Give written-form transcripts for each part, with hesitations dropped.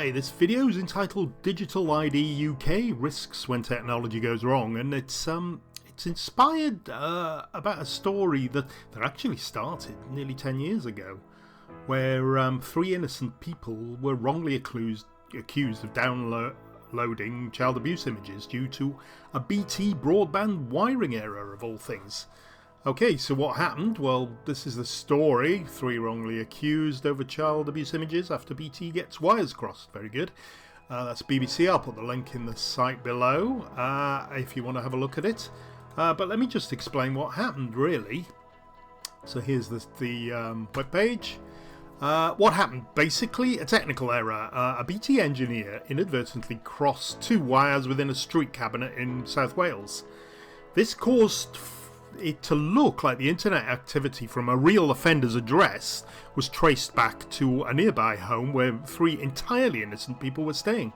Hi, this video is entitled Digital ID UK Risks When Technology Goes Wrong, and it's inspired about a story that actually started nearly 10 years ago, where 3 innocent people were wrongly accused of downloading child abuse images due to a BT broadband wiring error, of all things. Okay, so what happened? Well, this is the story. 3 wrongly accused over child abuse images after BT gets wires crossed. Very good. That's BBC. I'll put the link in the site below if you want to have a look at it. But let me just explain what happened, really. So here's the webpage. What happened? Basically, a technical error. A BT engineer inadvertently crossed 2 wires within a street cabinet in South Wales. This caused it to look like the internet activity from a real offender's address was traced back to a nearby home where 3 entirely innocent people were staying.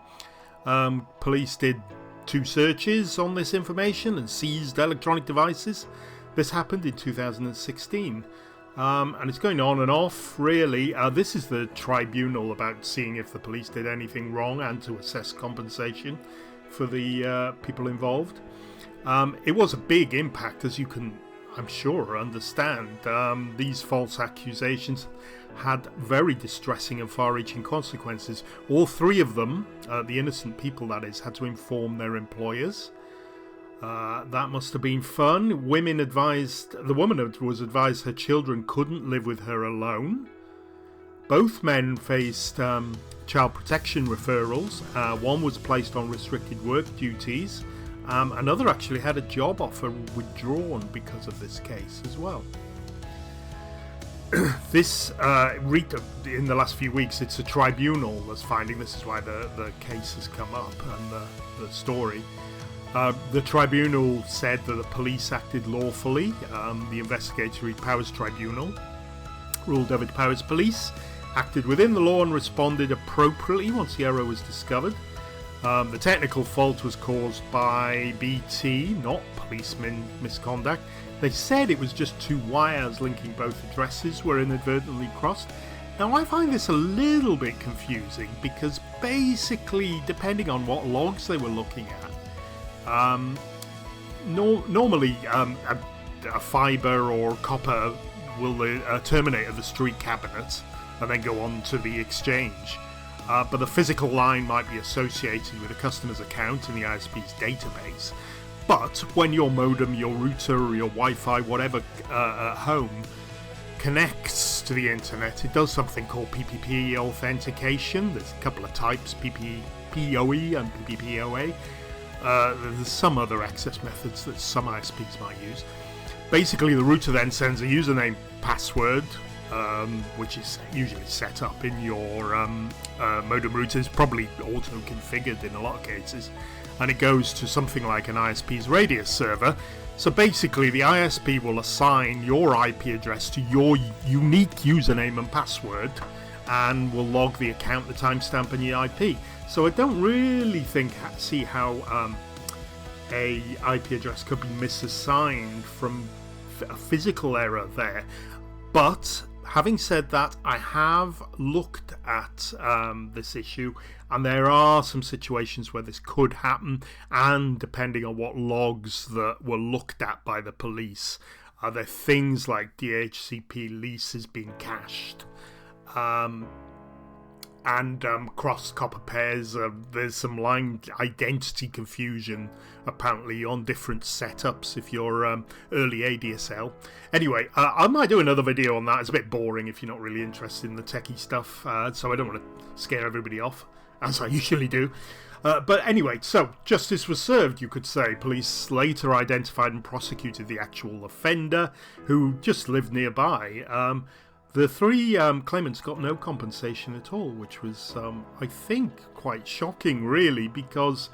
Police did 2 searches on this information and seized electronic devices. This happened in 2016. And it's going on and off, really. This is the tribunal about seeing if the police did anything wrong and to assess compensation for the people involved. It was a big impact, as you can, I'm sure, understand. These false accusations had very distressing and far-reaching consequences. All 3 of them, the innocent people that is, had to inform their employers. That must have been fun. The woman was advised her children couldn't live with her alone. Both men faced child protection referrals. One was placed on restricted work duties. Another actually had a job offer withdrawn because of this case as well. This, in the last few weeks, it's a tribunal that's finding. This is why the case has come up and the story. The tribunal said that the police acted lawfully. The Investigatory Powers Tribunal ruled David Powers Police acted within the law and responded appropriately once the error was discovered. The technical fault was caused by BT, not policeman misconduct. They said it was just 2 wires linking both addresses were inadvertently crossed. Now, I find this a little bit confusing because basically, depending on what logs they were looking at, normally a fibre or copper will terminate at the street cabinet and then go on to the exchange. But the physical line might be associated with a customer's account in the ISP's database. But when your modem, your router, or your Wi-Fi, whatever at home connects to the internet, it does something called PPP authentication. There's a couple of types, PPPoE and PPPoA. There's some other access methods that some ISPs might use. Basically, the router then sends a username password, which is usually set up in your modem router. It's probably auto-configured in a lot of cases, and it goes to something like an ISP's radius server. So basically, the ISP will assign your IP address to your unique username and password, and will log the account, the timestamp, and your IP. So I don't really see how a IP address could be misassigned from a physical error there. But having said that, I have looked at this issue, and there are some situations where this could happen, and depending on what logs that were looked at by the police, are there things like DHCP leases being cached, and crossed copper pairs. There's some line identity confusion apparently on different setups if you're early ADSL. Anyway, I might do another video on that. It's a bit boring if you're not really interested in the techie stuff, so I don't want to scare everybody off, as I usually do. But anyway, so justice was served, you could say. Police later identified and prosecuted the actual offender, who just lived nearby. The 3 claimants got no compensation at all, which was, I think, quite shocking, really, because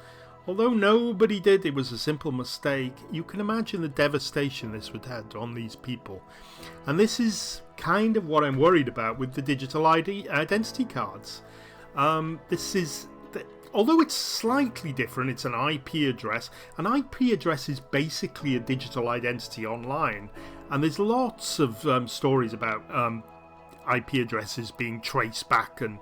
although nobody did, it was a simple mistake. You can imagine the devastation this would have on these people. And this is kind of what I'm worried about with the digital identity cards. Although it's slightly different, it's an IP address. An IP address is basically a digital identity online. And there's lots of stories about IP addresses being traced back and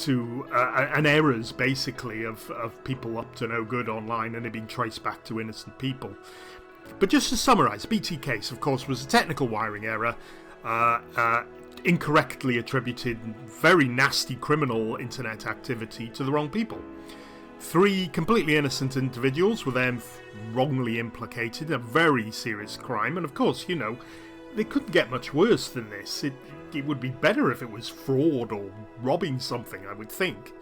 and errors basically of people up to no good online, and it being traced back to innocent people. But just to summarise, BT case, of course, was a technical wiring error, incorrectly attributed very nasty criminal internet activity to the wrong people. 3 completely innocent individuals were then wrongly implicated in a very serious crime, and of course, you know, they couldn't get much worse than this. It would be better if it was fraud or robbing something, I would think.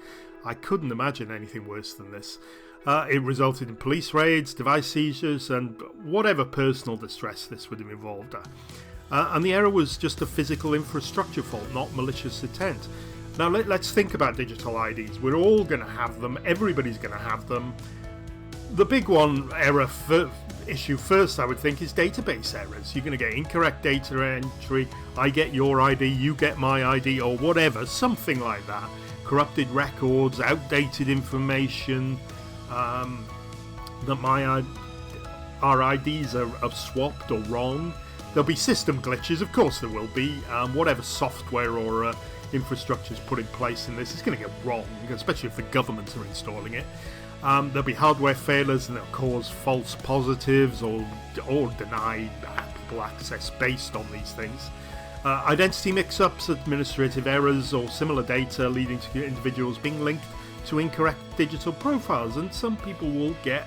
I couldn't imagine anything worse than this. It resulted in police raids, device seizures, and whatever personal distress this would have involved. And the error was just a physical infrastructure fault, not malicious intent. Now let's think about digital IDs. We're all going to have them. Everybody's going to have them. The big issue first, I would think, is database errors. You're going to get incorrect data entry. I get your ID, you get my ID, or whatever, something like that. Corrupted records, outdated information, that our IDs are swapped or wrong. There'll be system glitches, of course there will be. Whatever software or infrastructure is put in place in this is going to get wrong, especially if the governments are installing it. There'll be hardware failures, and they'll cause false positives or deny people access based on these things. Identity mix-ups, administrative errors, or similar data leading to individuals being linked to incorrect digital profiles, and some people will get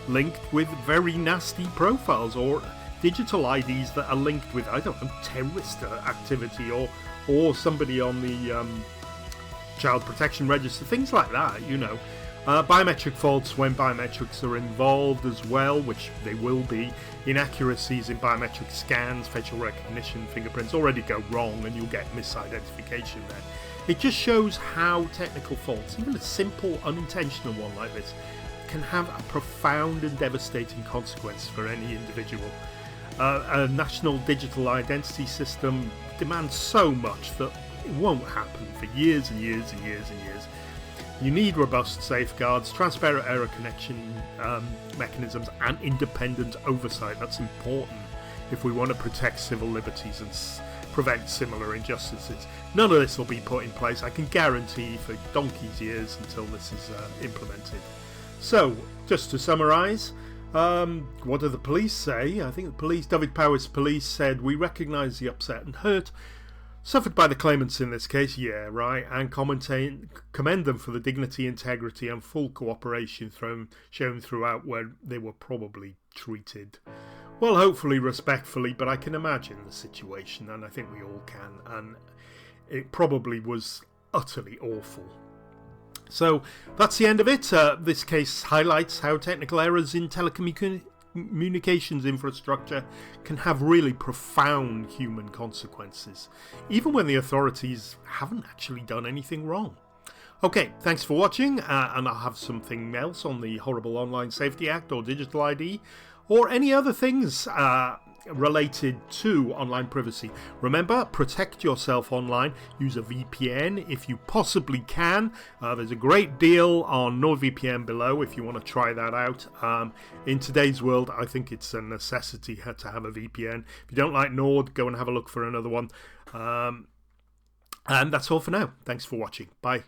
linked with very nasty profiles or digital IDs that are linked with, I don't know, terrorist activity or somebody on the child protection register, things like that, you know. Biometric faults when biometrics are involved as well, which they will be. Inaccuracies in biometric scans, facial recognition, fingerprints already go wrong, and you'll get misidentification there. It just shows how technical faults, even a simple unintentional one like this, can have a profound and devastating consequence for any individual. A national digital identity system demands so much that it won't happen for years and years and years and years. You need robust safeguards, transparent error connection mechanisms, and independent oversight. That's important if we want to protect civil liberties and prevent similar injustices. None of this will be put in place, I can guarantee, for donkey's years until this is implemented. So, just to summarise, what do the police say? I think the police, Dyfed-Powys Police, said, "We recognise the upset and hurt suffered by the claimants in this case," yeah, right, and commend them for the dignity, integrity and full cooperation shown throughout where they were probably treated. Well, hopefully respectfully, but I can imagine the situation, and I think we all can, and it probably was utterly awful. So that's the end of it. This case highlights how technical errors in telecommunications infrastructure can have really profound human consequences, even when the authorities haven't actually done anything wrong. Okay, thanks for watching, and I'll have something else on the Horrible Online Safety Act or Digital ID, or any other things related to online privacy. Remember, protect yourself online. Use a VPN if you possibly can. There's a great deal on NordVPN below if you want to try that out. In today's world, I think it's a necessity to have a VPN. If you don't like Nord, go and have a look for another one. And that's all for now. Thanks for watching. Bye.